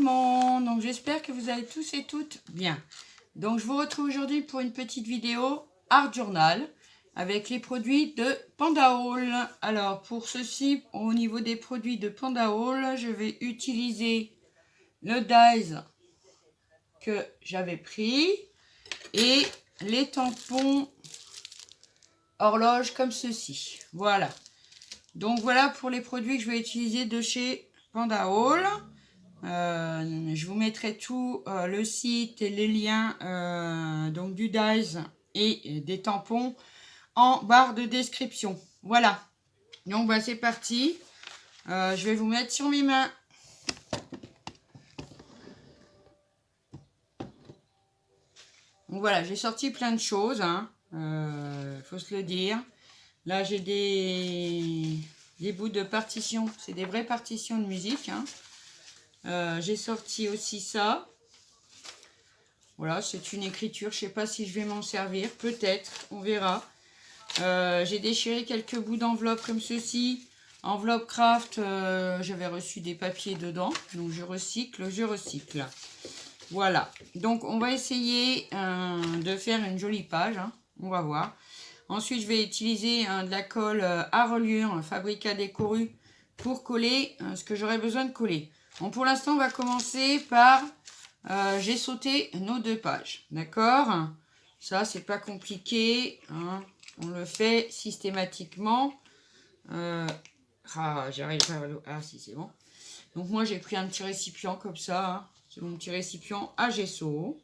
monde, donc j'espère que vous allez tous et toutes bien. Donc je vous retrouve aujourd'hui pour une petite vidéo Art Journal avec les produits de Panda Haul. Alors pour ceci, au niveau des produits de Panda Haul, je vais utiliser le dies que j'avais pris et les tampons horloge comme ceci. Voilà. Donc voilà pour les produits que je vais utiliser de chez Panda Haul. Je vous mettrai tout le site et les liens donc du dies et des tampons en barre de description. Voilà. Donc bah, c'est parti. Je vais vous mettre sur mes mains. Donc voilà, j'ai sorti plein de choses. Faut se le dire. Là j'ai des bouts de partitions. C'est des vraies partitions de musique. J'ai sorti aussi ça. Voilà, c'est une écriture. Je ne sais pas si je vais m'en servir. Peut-être, on verra. J'ai déchiré quelques bouts d'enveloppe comme ceci. Enveloppe craft, j'avais reçu des papiers dedans. Donc je recycle. Voilà. Donc on va essayer de faire une jolie page. On va voir. Ensuite, je vais utiliser de la colle à reliure, Fabrica Décoru, pour coller ce que j'aurais besoin de coller. Bon, pour l'instant, on va commencer par... j'ai sauté nos 2 pages. D'accord? Ça, c'est pas compliqué. On le fait systématiquement. J'arrive pas à l'eau. Ah, si, c'est bon. Donc, moi, j'ai pris un petit récipient comme ça. C'est mon petit récipient à gesso.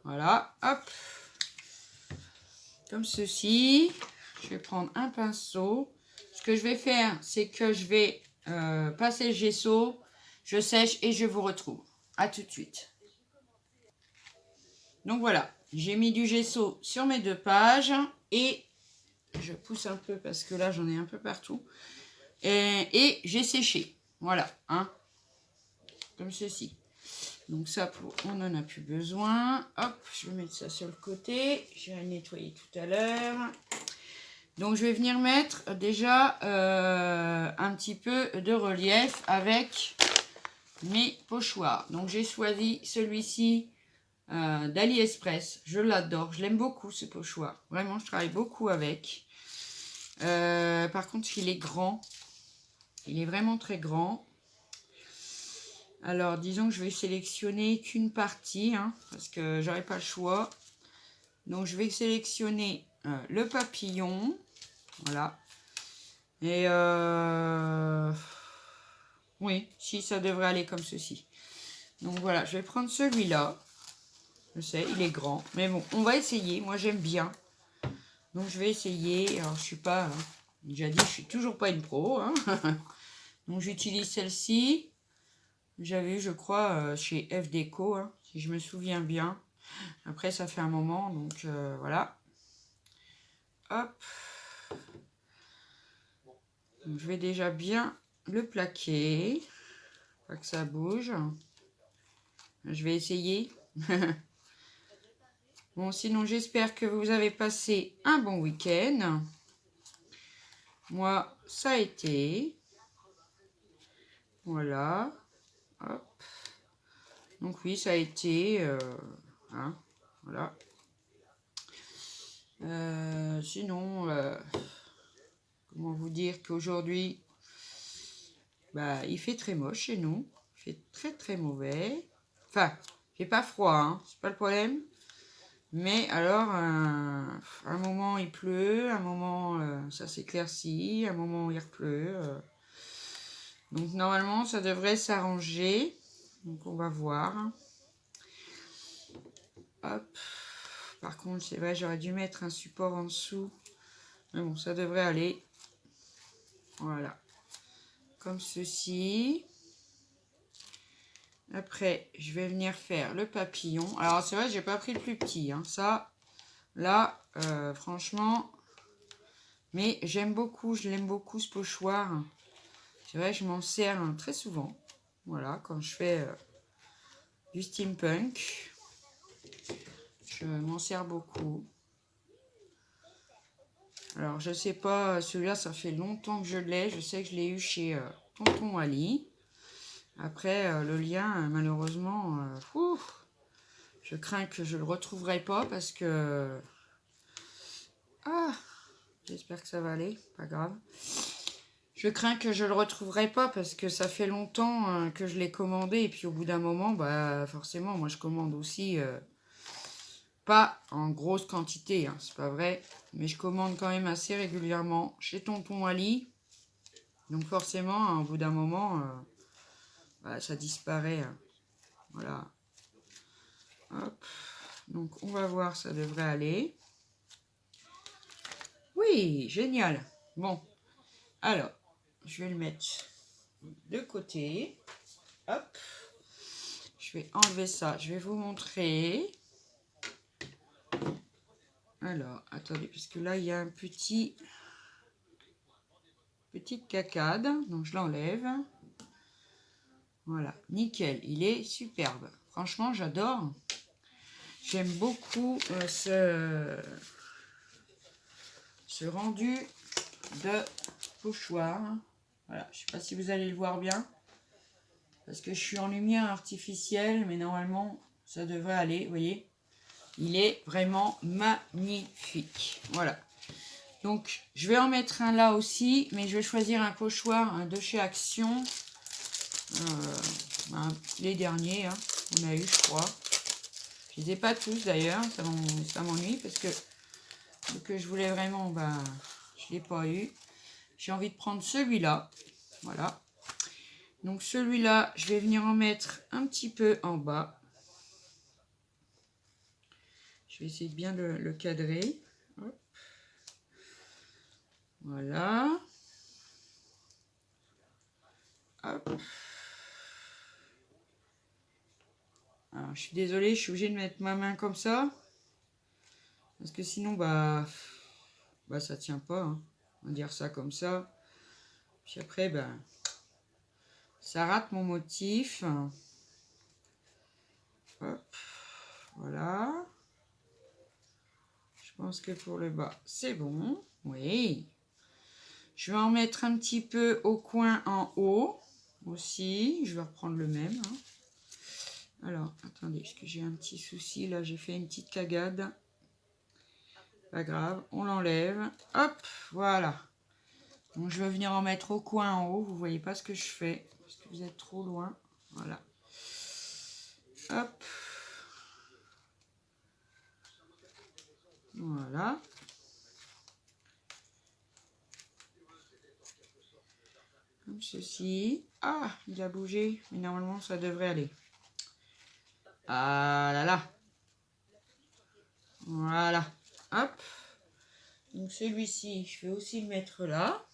Voilà. Hop. Comme ceci. Je vais prendre un pinceau. Ce que je vais faire, c'est que je vais passer le gesso. Je sèche et je vous retrouve. À tout de suite. Donc voilà, j'ai mis du gesso sur mes 2 pages et je pousse un peu parce que là j'en ai un peu partout. Et j'ai séché. Voilà, comme ceci. Donc ça, on n'en a plus besoin. Hop, je vais mettre ça sur le côté. Je vais le nettoyer tout à l'heure. Donc je vais venir mettre déjà un petit peu de relief avec mes pochoirs. Donc j'ai choisi celui-ci d'AliExpress. Je l'adore, je l'aime beaucoup ce pochoir. Vraiment, je travaille beaucoup avec. Par contre, il est grand. Il est vraiment très grand. Alors, disons que je vais sélectionner qu'une partie, parce que j'aurai pas le choix. Donc, je vais sélectionner le papillon. Voilà. Et oui, si, ça devrait aller comme ceci. Donc, voilà, je vais prendre celui-là. Je sais, il est grand. Mais bon, on va essayer. Moi, j'aime bien. Donc, je vais essayer. Alors, je suis pas... déjà dit, je suis toujours pas une pro. Donc, j'utilise celle-ci. J'avais eu, je crois, chez F Déco, si je me souviens bien. Après, ça fait un moment. Donc, voilà. Hop. Donc, je vais déjà bien le plaquer. Pas que ça bouge. Je vais essayer. Bon, sinon, j'espère que vous avez passé un bon week-end. Moi, ça a été. Voilà. Hop. Donc oui, ça a été. Voilà. Sinon, comment vous dire qu'aujourd'hui, bah, il fait très moche chez nous. Il fait très très mauvais. Enfin, il fait pas froid, c'est pas le problème. Mais alors, un moment il pleut, un moment ça s'éclaircit, un moment il pleut. Donc normalement, ça devrait s'arranger. Donc on va voir. Hop. Par contre, c'est vrai, j'aurais dû mettre un support en dessous. Mais bon, ça devrait aller. Voilà. Comme ceci. Après, je vais venir faire le papillon. Alors, c'est vrai, j'ai pas pris le plus petit. Ça, là, franchement... Mais j'aime beaucoup, je l'aime beaucoup, ce pochoir. C'est vrai, je m'en sers très souvent. Voilà, quand je fais du steampunk. Je m'en sers beaucoup. Alors, je sais pas, celui-là, ça fait longtemps que je l'ai. Je sais que je l'ai eu chez Tonton Ali. Après, le lien, malheureusement, je crains que je ne le retrouverai pas parce que... Ah, j'espère que ça va aller, pas grave. Je crains que je ne le retrouverai pas parce que ça fait longtemps que je l'ai commandé. Et puis au bout d'un moment, bah forcément, moi je commande aussi, pas en grosse quantité, hein, c'est pas vrai. Mais je commande quand même assez régulièrement chez Tonton Ali. Donc forcément, au bout d'un moment, bah, ça disparaît. Hein. Voilà. Hop. Donc on va voir, ça devrait aller. Oui, génial. Bon, alors, je vais le mettre de côté. Hop. Je vais enlever ça. Je vais vous montrer. Alors, attendez, parce que là, il y a un petite cacade. Donc, je l'enlève. Voilà, nickel. Il est superbe. Franchement, j'adore. J'aime beaucoup ce rendu de pochoir. Voilà, je ne sais pas si vous allez le voir bien. Parce que je suis en lumière artificielle, mais normalement, ça devrait aller, vous voyez. Il est vraiment magnifique. Voilà. Donc, je vais en mettre un là aussi, mais je vais choisir un pochoir de chez Action. Les derniers, hein, on a eu, je crois. Je les ai pas tous d'ailleurs, ça m'ennuie parce que ce que je voulais vraiment, je l'ai pas eu. J'ai envie de prendre celui-là. Voilà. Donc celui-là, je vais venir en mettre un petit peu en bas. Je vais essayer de bien le cadrer. Hop. Voilà. Hop. Alors, je suis désolée, je suis obligée de mettre ma main comme ça. Parce que sinon, ça tient pas. Hein. On va dire ça comme ça. Puis après, ça rate mon motif. Hop. Voilà. Je pense que pour le bas, c'est bon. Oui. Je vais en mettre un petit peu au coin en haut aussi. Je vais reprendre le même. Hein. Alors, attendez, parce que j'ai un petit souci. Là, j'ai fait une petite cagade. Pas grave, on l'enlève. Hop, voilà. Donc, je vais venir en mettre au coin en haut. Vous ne voyez pas ce que je fais, parce que vous êtes trop loin. Voilà. Hop. Voilà. Comme ceci. Ah, il a bougé. Mais normalement, ça devrait aller. Ah là là. Voilà. Hop. Donc celui-ci, je vais aussi le mettre là.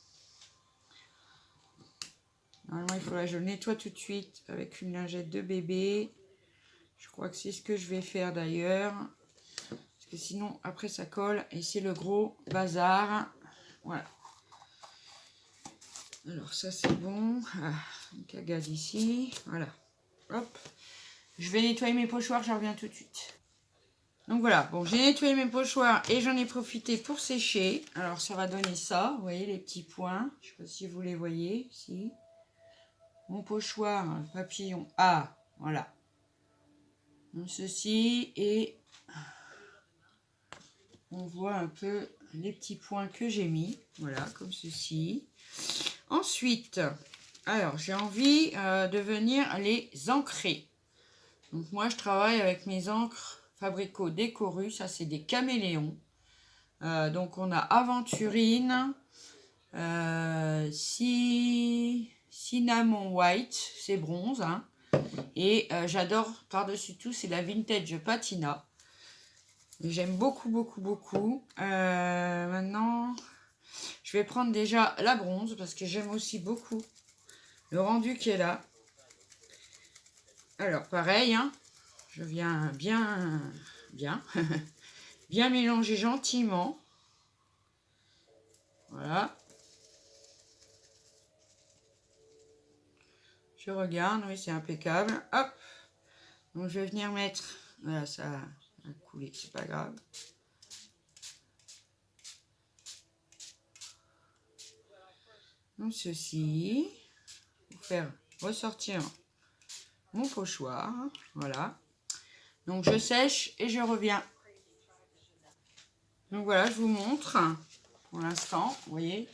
Normalement, il faudra que je le nettoie tout de suite avec une lingette de bébé. Je crois que c'est ce que je vais faire d'ailleurs. Parce que sinon, après, ça colle. Et c'est le gros bazar. Voilà. Alors, ça, c'est bon. Ah, une cagade ici. Voilà. Hop. Je vais nettoyer mes pochoirs. Je reviens tout de suite. Donc voilà, bon, j'ai nettoyé mes pochoirs et j'en ai profité pour sécher. Alors ça va donner ça, vous voyez les petits points. Je ne sais pas si vous les voyez, si. Mon pochoir, papillon. Ah, voilà. Donc ceci, et on voit un peu les petits points que j'ai mis. Voilà, comme ceci. Ensuite, alors j'ai envie de venir les ancrer. Donc moi je travaille avec mes encres Fabrico Décoru, ça c'est des caméléons. Donc on a Aventurine, Cinnamon White, c'est bronze. Hein. Et j'adore par-dessus tout, c'est la Vintage Patina. J'aime beaucoup, beaucoup, beaucoup. Maintenant, je vais prendre déjà la bronze parce que j'aime aussi beaucoup le rendu qui est là. Alors pareil, hein, je viens bien mélanger gentiment. Voilà. Je regarde, oui, c'est impeccable. Hop. Donc, je vais venir mettre... Voilà, ça a coulé, c'est pas grave. Donc, ceci. Pour faire ressortir mon pochoir. Voilà. Donc je sèche et je reviens. Donc voilà, je vous montre pour l'instant. Vous voyez,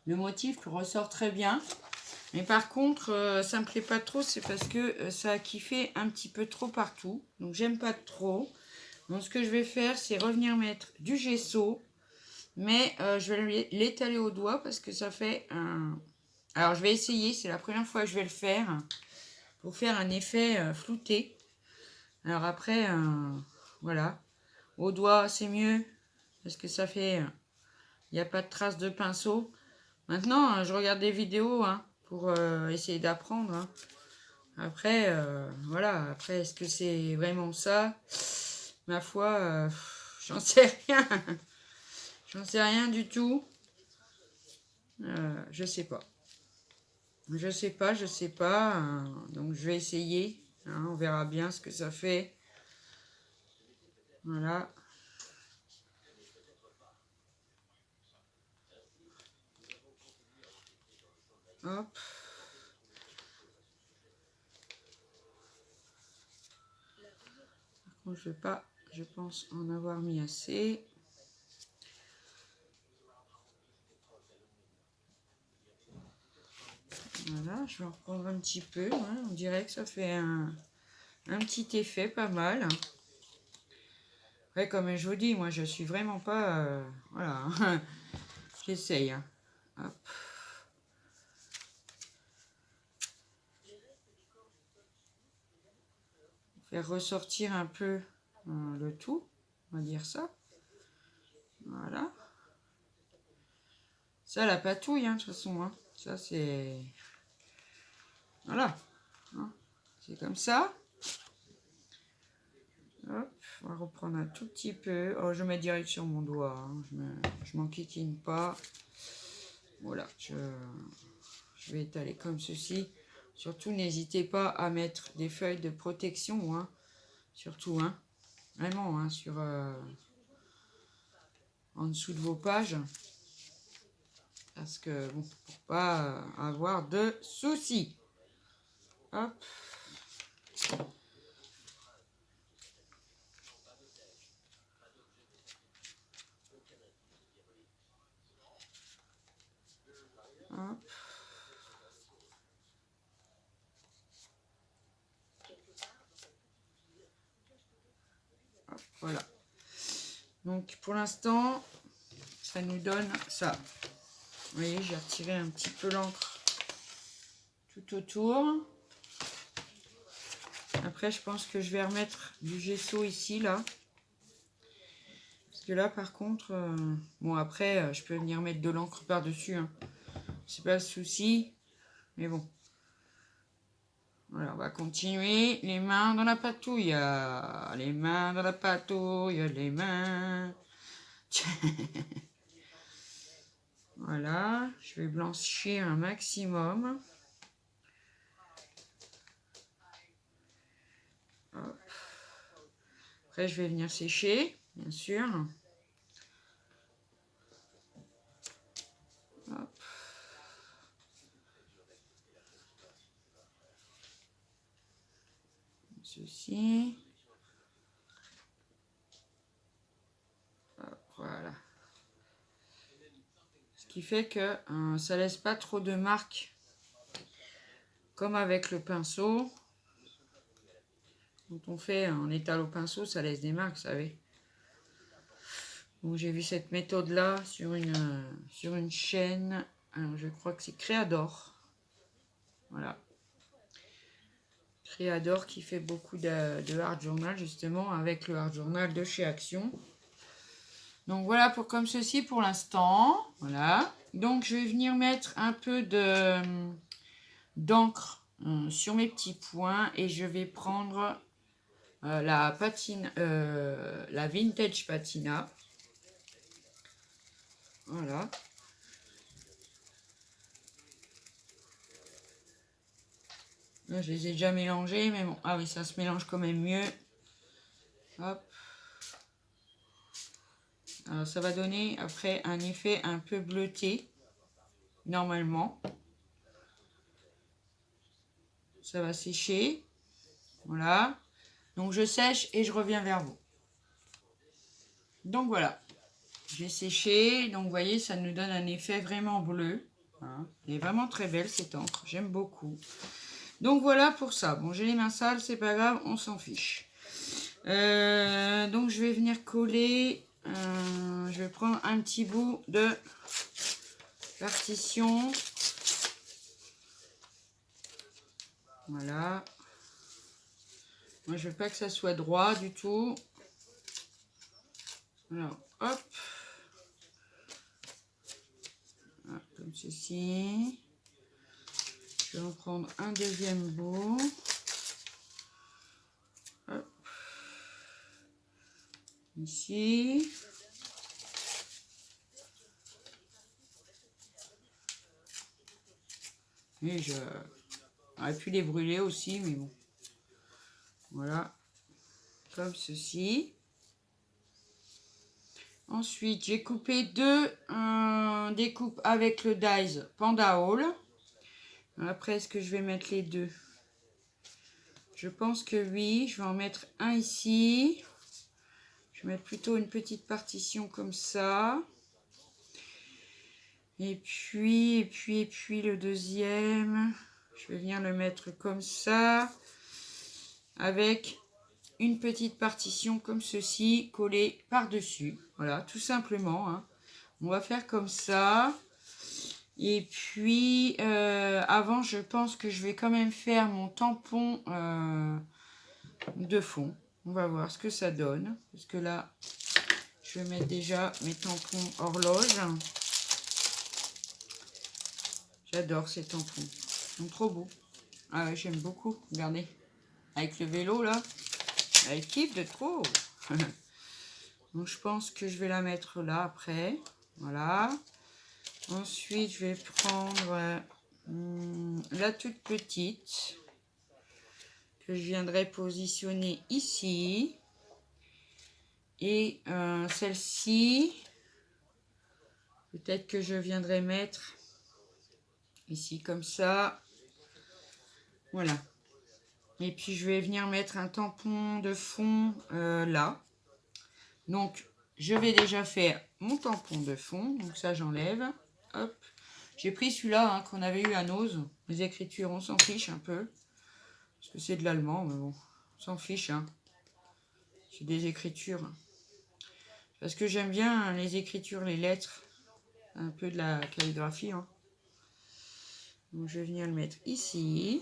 le motif ressort très bien. Mais par contre, ça me plaît pas trop. C'est parce que ça a kiffé un petit peu trop partout. Donc j'aime pas trop. Donc ce que je vais faire, c'est revenir mettre du gesso. Mais je vais l'étaler au doigt parce que ça fait un... Alors je vais essayer, c'est la première fois que je vais le faire. Pour faire un effet flouté. Alors après, voilà. Au doigt, c'est mieux. Parce que ça fait... Il n'y a pas de traces de pinceau. Maintenant, je regarde des vidéos pour essayer d'apprendre. Après, voilà. Après, est-ce que c'est vraiment ça? Ma foi, j'en sais rien. J'en sais rien du tout. Je sais pas. Je sais pas. Donc, je vais essayer. On verra bien ce que ça fait. Voilà. Hop. Par contre, je vais pas, je pense, en avoir mis assez. Voilà, je vais en reprendre un petit peu. On dirait que ça fait un petit effet pas mal. Après, comme je vous dis, moi, je suis vraiment pas... voilà, j'essaye. Hop. Faire ressortir un peu le tout, on va dire ça. Voilà. Ça, la patouille, de toute façon. Ça, c'est... Voilà. C'est comme ça. Hop, on va reprendre un tout petit peu. Oh, je mets direct sur mon doigt. Je m'enquiquine pas. Voilà, je vais étaler comme ceci. Surtout, n'hésitez pas à mettre des feuilles de protection. Surtout, vraiment, sur en dessous de vos pages. Parce que, bon, pour pas avoir de soucis. Hop. Hop. Hop, voilà. Donc, pour l'instant, ça nous donne ça. Vous voyez, j'ai retiré un petit peu l'encre tout autour. Après, je pense que je vais remettre du gesso ici, là. Parce que là, par contre... bon, après, je peux venir mettre de l'encre par-dessus. C'est pas le souci. Mais bon. Voilà, on va continuer. Les mains dans la patouille. Les mains dans la patouille. Les mains. Voilà. Je vais blanchir un maximum. Hop. Après, je vais venir sécher, bien sûr. Hop. Ceci. Hop, voilà. Ce qui fait que ça laisse pas trop de marques. Comme avec le pinceau. Quand on fait en étale au pinceau, ça laisse des marques, vous savez. Donc j'ai vu cette méthode là sur une chaîne. Alors, je crois que c'est Créador. Voilà. Créador qui fait beaucoup de hard journal justement avec le hard journal de chez Action. Donc voilà pour comme ceci pour l'instant. Voilà. Donc je vais venir mettre un peu d'encre sur mes petits points et je vais prendre la patine, la Vintage Patina. Voilà. Là, je les ai déjà mélangés, mais bon. Ah oui, ça se mélange quand même mieux. Hop. Alors, ça va donner après un effet un peu bleuté, normalement. Ça va sécher. Voilà. Donc je sèche et je reviens vers vous. Donc voilà. J'ai séché. Donc vous voyez, ça nous donne un effet vraiment bleu. Hein. Elle est vraiment très belle cette encre. J'aime beaucoup. Donc voilà pour ça. Bon, j'ai les mains sales, c'est pas grave, on s'en fiche. Donc je vais venir coller. Je vais prendre un petit bout de partition. Voilà. Moi, je veux pas que ça soit droit du tout. Alors, hop. Voilà, comme ceci. Je vais en prendre un deuxième bout. Hop. Ici. Et j'aurais pu les brûler aussi, mais bon. Voilà. Comme ceci. Ensuite, j'ai coupé deux découpes avec le dies Panda Haul. Après, est-ce que je vais mettre les deux? Je pense que oui. Je vais en mettre un ici. Je vais mettre plutôt une petite partition comme ça. Et puis le deuxième. Je vais venir le mettre comme ça. Avec une petite partition comme ceci, collée par-dessus. Voilà, tout simplement. Hein. On va faire comme ça. Et puis, avant, je pense que je vais quand même faire mon tampon de fond. On va voir ce que ça donne. Parce que là, je vais mettre déjà mes tampons horloge. J'adore ces tampons. Ils sont trop beaux. Ah ouais, j'aime beaucoup. Regardez. Avec le vélo, là. Elle kiffe de trop. Donc, je pense que je vais la mettre là, après. Voilà. Ensuite, je vais prendre la toute petite. Que je viendrai positionner ici. Et celle-ci, peut-être que je viendrai mettre ici comme ça. Voilà. Et puis je vais venir mettre un tampon de fond là. Donc je vais déjà faire mon tampon de fond. Donc ça j'enlève. Hop. J'ai pris celui-là hein, qu'on avait eu à Nose. Les écritures, on s'en fiche un peu. Parce que c'est de l'allemand, mais bon, on s'en fiche. Hein. C'est des écritures. Parce que j'aime bien hein, les écritures, les lettres. Un peu de la calligraphie. Hein. Donc je vais venir le mettre ici.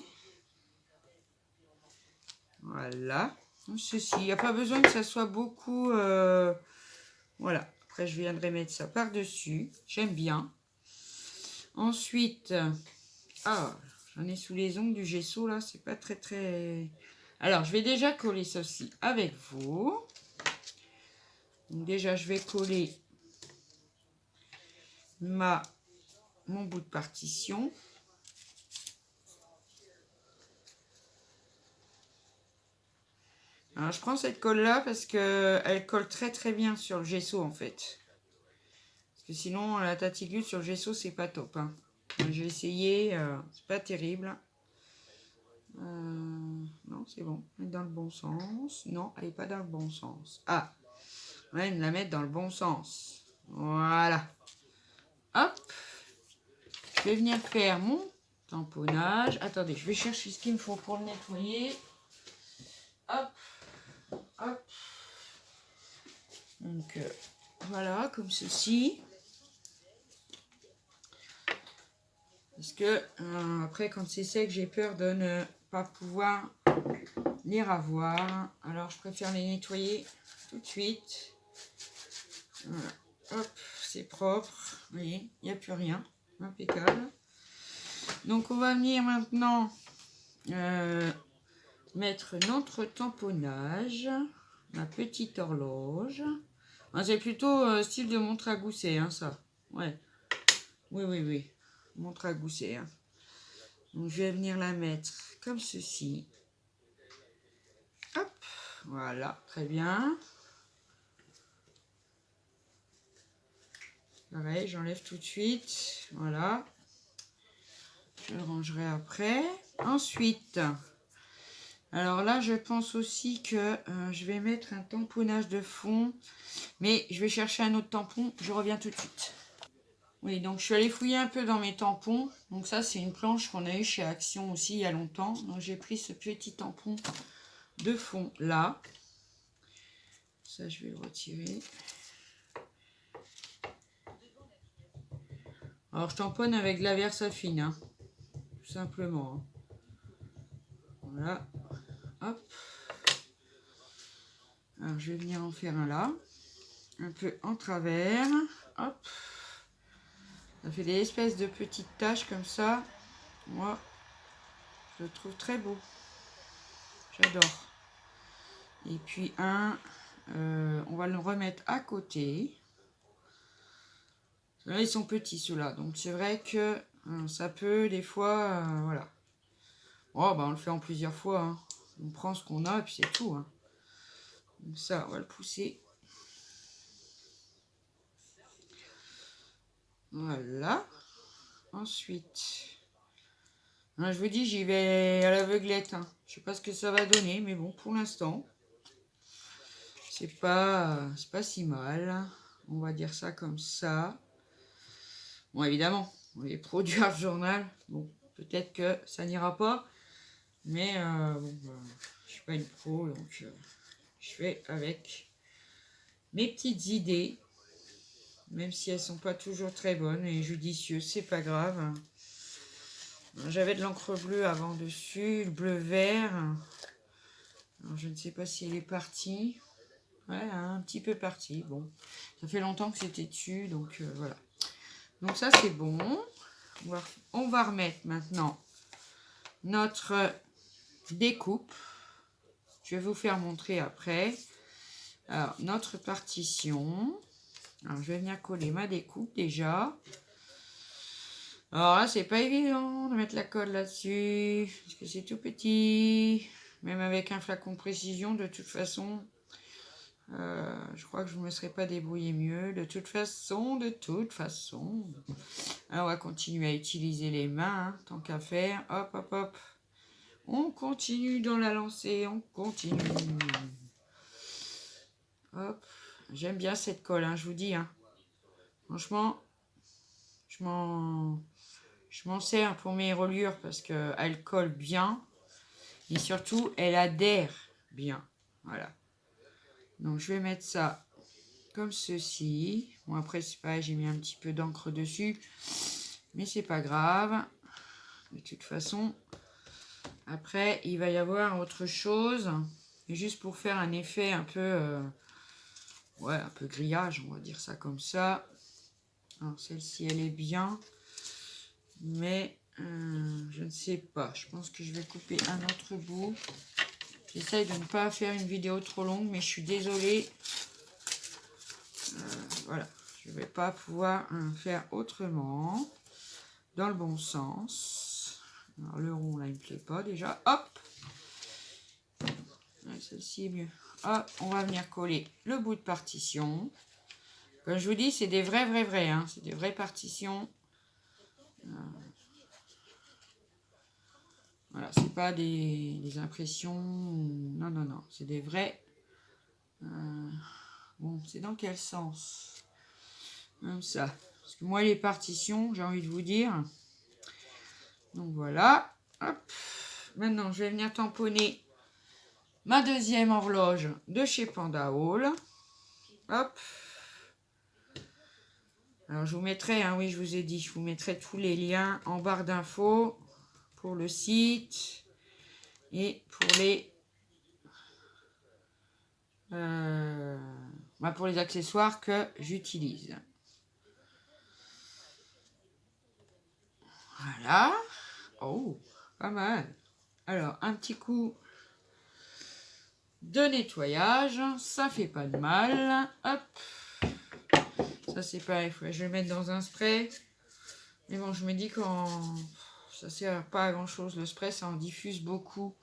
Voilà. Ceci, il n'y a pas besoin que ça soit beaucoup... voilà. Après, je viendrai mettre ça par-dessus. J'aime bien. Ensuite... Ah, j'en ai sous les ongles du gesso, là. C'est pas très, très... Alors, je vais déjà coller ceci avec vous. Donc, déjà, je vais coller mon bout de partition. Alors, je prends cette colle-là parce qu'elle colle très, très bien sur le gesso, en fait. Parce que sinon, la tatigule sur le gesso, c'est pas top. Hein. J'ai essayé, c'est pas terrible. Non, c'est bon. Elle est dans le bon sens. Non, elle n'est pas dans le bon sens. Ah, on va la mettre dans le bon sens. Voilà. Hop. Je vais venir faire mon tamponnage. Attendez, je vais chercher ce qu'il me faut pour le nettoyer. Hop. Hop. Donc, voilà, comme ceci. Parce que après, quand c'est sec, j'ai peur de ne pas pouvoir les ravoir. Alors, je préfère les nettoyer tout de suite. Voilà. Hop, c'est propre. Vous voyez, il n'y a plus rien. Impeccable. Donc, on va venir maintenant mettre notre tamponnage. Ma petite horloge. Ah, c'est plutôt style de montre à gousset, hein, ça. Ouais. Oui, oui, oui. Montre à gousset. Hein. Donc, je vais venir la mettre comme ceci. Hop. Voilà, très bien. Pareil, j'enlève tout de suite. Voilà. Je le rangerai après. Ensuite, Alors là, je pense aussi que je vais mettre un tamponnage de fond. Mais je vais chercher un autre tampon. Je reviens tout de suite. Oui, donc je suis allée fouiller un peu dans mes tampons. Donc ça, c'est une planche qu'on a eue chez Action aussi il y a longtemps. Donc j'ai pris ce petit tampon de fond là. Ça, je vais le retirer. Alors, je tamponne avec de la Versafine, hein, tout simplement. Hein. Voilà. Hop. Alors, je vais venir en faire un là. Un peu en travers. Hop. Ça fait des espèces de petites taches comme ça. Moi, je le trouve très beau. J'adore. Et puis un, on va le remettre à côté. Là, ils sont petits ceux-là. Donc, c'est vrai que ça peut des fois... voilà. Oh, bah, on le fait en plusieurs fois. Hein. On prend ce qu'on a et puis c'est tout. Hein. Donc ça, on va le pousser. Voilà. Ensuite, hein, je vous dis, j'y vais à l'aveuglette. Hein. Je sais pas ce que ça va donner, mais bon, pour l'instant, c'est pas si mal. On va dire ça comme ça. Bon, évidemment, les produits Art Journal, bon, peut-être que ça n'ira pas, mais bon, je suis pas une pro, donc je fais avec mes petites idées, même si elles sont pas toujours très bonnes et judicieuses, c'est pas grave. J'avais de l'encre bleue avant dessus, le bleu vert. Alors, je ne sais pas si elle est partie. Ouais, un petit peu partie. Bon, ça fait longtemps que c'était dessus, donc voilà. Donc ça, c'est bon. On va remettre maintenant notre découpe. Je vais vous faire montrer après. Alors, notre partition. Alors, je vais venir coller ma découpe déjà. Alors là, c'est pas évident de mettre la colle là-dessus, parce que c'est tout petit. Même avec un flacon de précision, de toute façon, je crois que je ne me serais pas débrouillé mieux. De toute façon. Alors, on va continuer à utiliser les mains, hein, tant qu'à faire. Hop, hop, hop. On continue dans la lancée, on continue. Hop. J'aime bien cette colle, hein, je vous dis. Hein. Franchement, je m'en sers pour mes reliures parce qu'elle colle bien. Et surtout, elle adhère bien. Voilà. Donc, je vais mettre ça comme ceci. Bon, après, c'est pas, j'ai mis un petit peu d'encre dessus. Mais c'est pas grave. De toute façon, après, il va y avoir autre chose. Et juste pour faire un effet un peu... ouais, un peu grillage, on va dire ça comme ça. Alors, celle-ci, elle est bien. Mais je ne sais pas. Je pense que je vais couper un autre bout. J'essaye de ne pas faire une vidéo trop longue, mais je suis désolée. Voilà. Je ne vais pas pouvoir faire autrement. Dans le bon sens. Alors, le rond, là, il ne me plaît pas déjà. Hop. Ouais, celle-ci est mieux. Hop, on va venir coller le bout de partition. Comme je vous dis, c'est des vrais. Hein. C'est des vraies partitions. Voilà, c'est pas des impressions. Non. C'est des vrais. Bon, c'est dans quel sens? Comme ça. Parce que moi, les partitions, j'ai envie de vous dire. Donc voilà. Hop. Maintenant, je vais venir tamponner ma deuxième horloge de chez Panda Hall. Hop. Alors, je vous mettrai, hein, oui, je vous ai dit, je vous mettrai tous les liens en barre d'infos pour le site et pour les pour les accessoires que j'utilise. Voilà. Oh, pas mal. Alors, un petit coup de nettoyage, ça fait pas de mal. Hop. Ça, c'est pareil, je vais le mettre dans un spray. Mais bon, je me dis quand ça sert pas à grand chose, le spray, ça en diffuse beaucoup.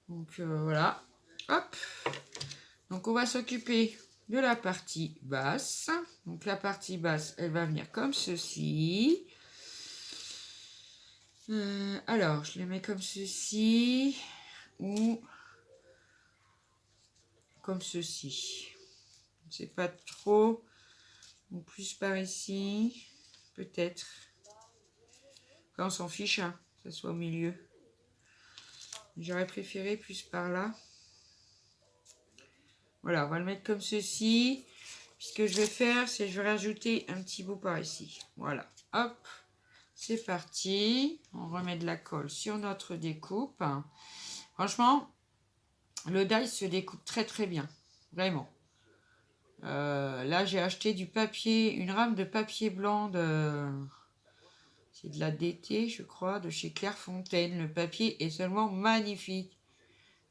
Donc voilà. Hop. Donc on va s'occuper de la partie basse. Donc la partie basse, elle va venir comme ceci. Alors, je les mets comme ceci. ou comme ceci. C'est pas trop, ou plus par ici, peut-être. Quand on s'en fiche, hein, que ça soit au milieu. J'aurais préféré plus par là. Voilà, on va le mettre comme ceci. Puis ce que je vais faire, c'est que je vais rajouter un petit bout par ici. Voilà, hop, c'est parti. On remet de la colle sur notre découpe. Franchement, le die se découpe très très bien, vraiment. Là, j'ai acheté du papier, une rame de papier blanc c'est de la DT, je crois, de chez Clairefontaine. Le papier est seulement magnifique.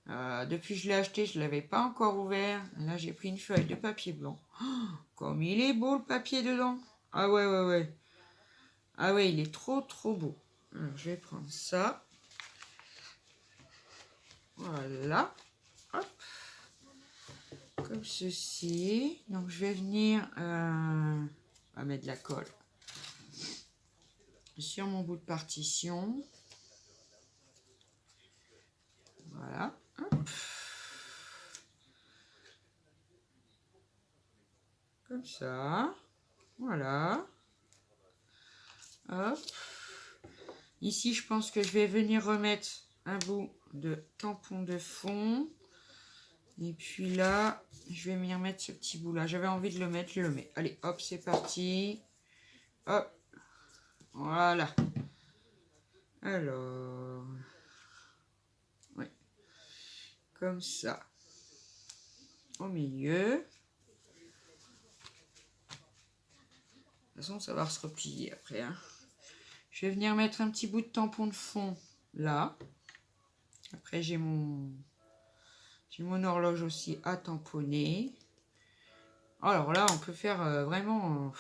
Depuis que je l'ai acheté, je ne l'avais pas encore ouvert. Là, j'ai pris une feuille de papier blanc. Oh, comme il est beau le papier dedans. Ah ouais, ouais, ouais. Ah ouais, il est trop, trop beau. Alors, je vais prendre ça. Voilà. Hop. Comme ceci. Donc, je vais venir... on va mettre de la colle sur mon bout de partition. Voilà. Hop. Comme ça. Voilà. Hop. Ici, je pense que je vais venir remettre un bout de tampon de fond. Et puis là, je vais venir mettre ce petit bout là. J'avais envie de le mettre, je le mets. Allez, hop, c'est parti. Hop. Voilà. Alors. Oui. Comme ça. Au milieu. De toute façon, ça va se replier après. Hein. Je vais venir mettre un petit bout de tampon de fond là. Après, j'ai mon horloge aussi à tamponner. Alors là, on peut faire vraiment...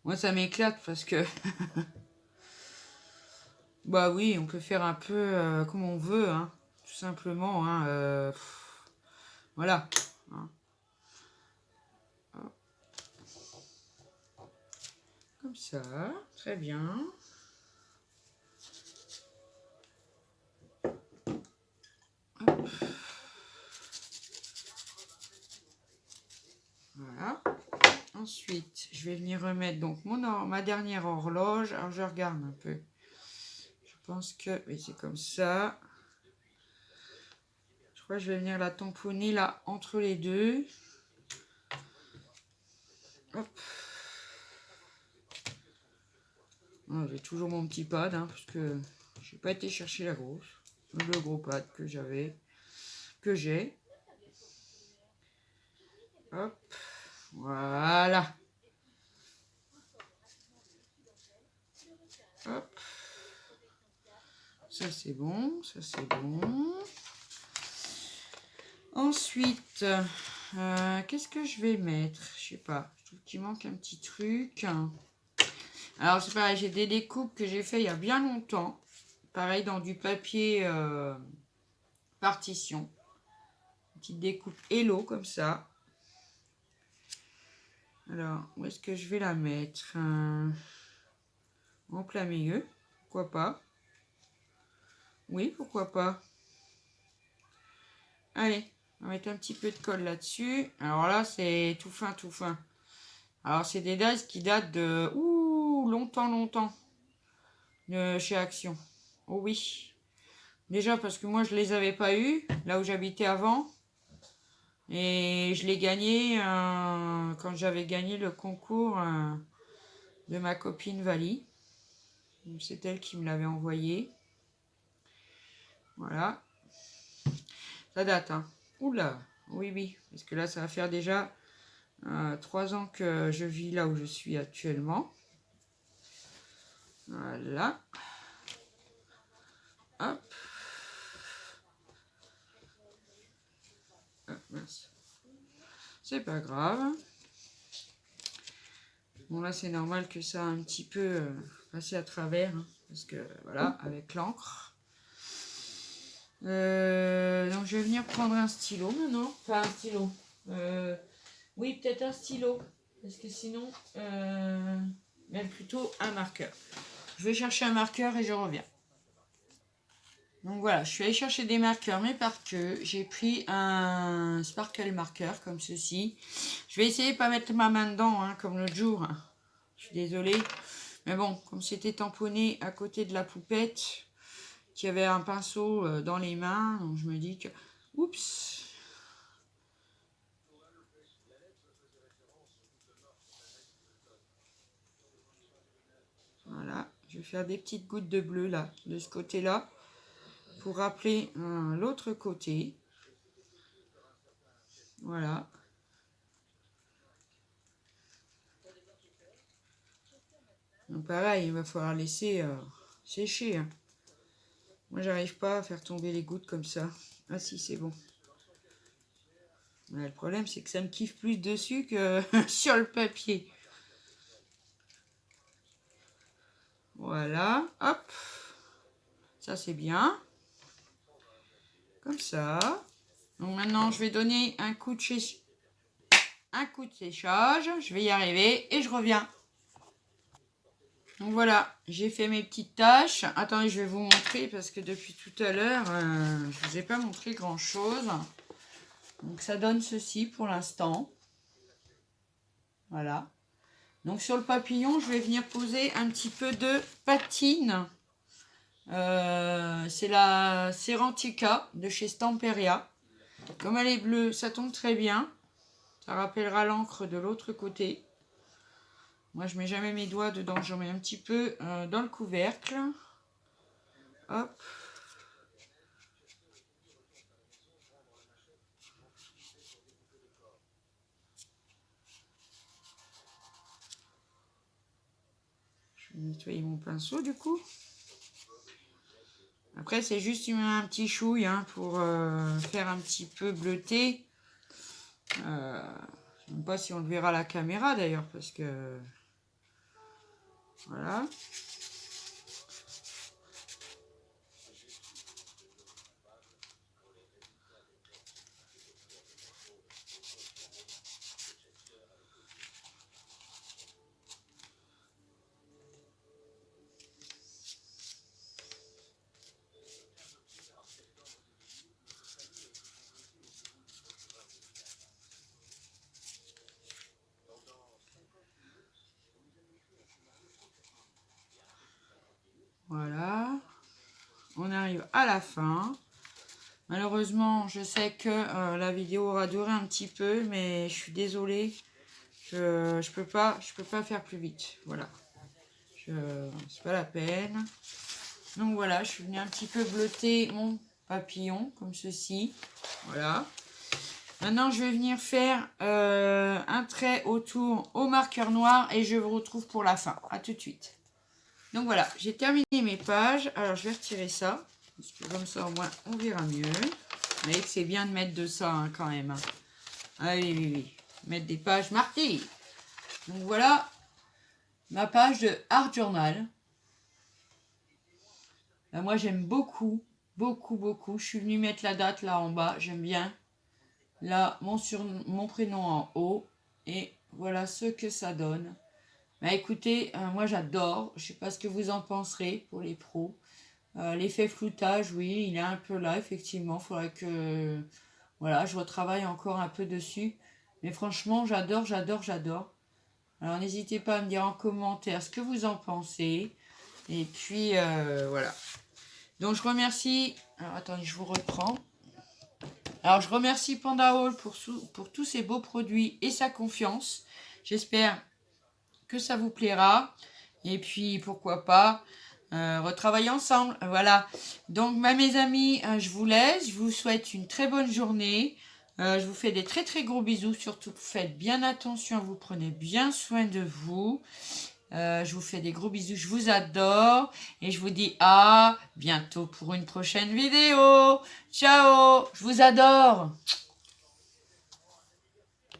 moi, ça m'éclate parce que... bah oui, on peut faire un peu comme on veut, hein, tout simplement. Hein, voilà. Hein. Comme ça, très bien. Hop. Voilà. Ensuite, je vais venir remettre donc ma dernière horloge. Alors, je regarde un peu. Je pense que oui, c'est comme ça. Je crois que je vais venir la tamponner là entre les deux. Hop. J'ai toujours mon petit pad, hein, parce que je n'ai pas été chercher la grosse. Le gros pad que j'ai. Hop. Voilà. Hop. Ça c'est bon, ça c'est bon. Ensuite, qu'est-ce que je vais mettre? Je sais pas, je trouve qu'il manque un petit truc. Alors c'est pareil, j'ai des découpes que j'ai fait il y a bien longtemps. Pareil dans du papier partition. Une petite découpe Hello comme ça. Alors, où est-ce que je vais la mettre? En plein milieu, pourquoi pas? Oui, pourquoi pas? Allez, on va mettre un petit peu de colle là-dessus. Alors là, c'est tout fin, tout fin. Alors, c'est des dies qui datent de longtemps de chez Action. Oh oui. Déjà parce que moi, je les avais pas eu là où j'habitais avant. Et je l'ai gagné quand j'avais gagné le concours de ma copine Vali. C'est elle qui me l'avait envoyé. Voilà. Ça date, hein. Oula, oui. Parce que là, ça va faire déjà 3 ans que je vis là où je suis actuellement. Voilà. Hop. Ah, mince. C'est pas grave. Bon, là, c'est normal que ça a un petit peu passé à travers. Hein, parce que, voilà, avec l'encre. Donc, je vais venir prendre un stylo maintenant. Enfin, un stylo. Oui, peut-être un stylo. Parce que sinon, même plutôt un marqueur. Je vais chercher un marqueur et je reviens. Donc voilà, je suis allée chercher des marqueurs, mais par que j'ai pris un sparkle marqueur comme ceci. Je vais essayer de pas mettre ma main dedans, hein, comme l'autre jour. Je suis désolée. Mais bon, comme c'était tamponné à côté de la poupette, qui avait un pinceau dans les mains, donc je me dis que... Oups! Voilà, je vais faire des petites gouttes de bleu là, de ce côté-là, pour rappeler l'autre côté. Voilà. Donc pareil, il va falloir laisser sécher. Hein. Moi, j'arrive pas à faire tomber les gouttes comme ça. Ah si, c'est bon. Ouais, le problème, c'est que ça me kiffe plus dessus que sur le papier. Voilà, hop. Ça, c'est bien. Comme ça. Donc maintenant, je vais donner un coup de séchage. Je vais y arriver et je reviens. Donc voilà, j'ai fait mes petites tâches. Attendez, je vais vous montrer parce que depuis tout à l'heure, je ne vous ai pas montré grand-chose. Donc ça donne ceci pour l'instant. Voilà. Donc sur le papillon, je vais venir poser un petit peu de patine. C'est la Serantica de chez Stamperia. Comme elle est bleue, ça tombe très bien. Ça rappellera l'encre de l'autre côté. Moi, je mets jamais mes doigts dedans. J'en mets un petit peu dans le couvercle. Hop. Je vais nettoyer mon pinceau du coup. Après, c'est juste un petit chouille hein, pour faire un petit peu bleuté. Je ne sais même pas si on le verra à la caméra d'ailleurs, parce que... Voilà. Voilà. On arrive à la fin. Malheureusement, je sais que la vidéo aura duré un petit peu, mais je suis désolée. Je peux pas faire plus vite. Voilà. C'est pas la peine. Donc voilà, je suis venue un petit peu bleuter mon papillon, comme ceci. Voilà. Maintenant, je vais venir faire un trait autour au marqueur noir et je vous retrouve pour la fin. A tout de suite. Donc voilà, j'ai terminé mes pages. Alors, je vais retirer ça. Parce que comme ça, au moins, on verra mieux. Vous voyez que c'est bien de mettre de ça hein, quand même. Hein. Ah oui, oui, oui. Mettre des pages marquées. Donc voilà ma page de Art Journal. Ben, moi, j'aime beaucoup, beaucoup, beaucoup. Je suis venue mettre la date là en bas. J'aime bien. Là, mon prénom en haut. Et voilà ce que ça donne. Bah écoutez, moi j'adore. Je sais pas ce que vous en penserez pour les pros. L'effet floutage, oui, il est un peu là, effectivement. Il faudrait que voilà, je retravaille encore un peu dessus. Mais franchement, j'adore, j'adore, j'adore. Alors n'hésitez pas à me dire en commentaire ce que vous en pensez. Et puis voilà. Donc je remercie. Alors attendez, je vous reprends. Alors je remercie Panda Hall pour tous ces beaux produits et sa confiance. J'espère que ça vous plaira. Et puis pourquoi pas retravailler ensemble. Voilà. Donc mes amis, je vous laisse. Je vous souhaite une très bonne journée. Je vous fais des très très gros bisous. Surtout faites bien attention. Vous prenez bien soin de vous. Je vous fais des gros bisous. Je vous adore. Et je vous dis à bientôt pour une prochaine vidéo. Ciao. Je vous adore.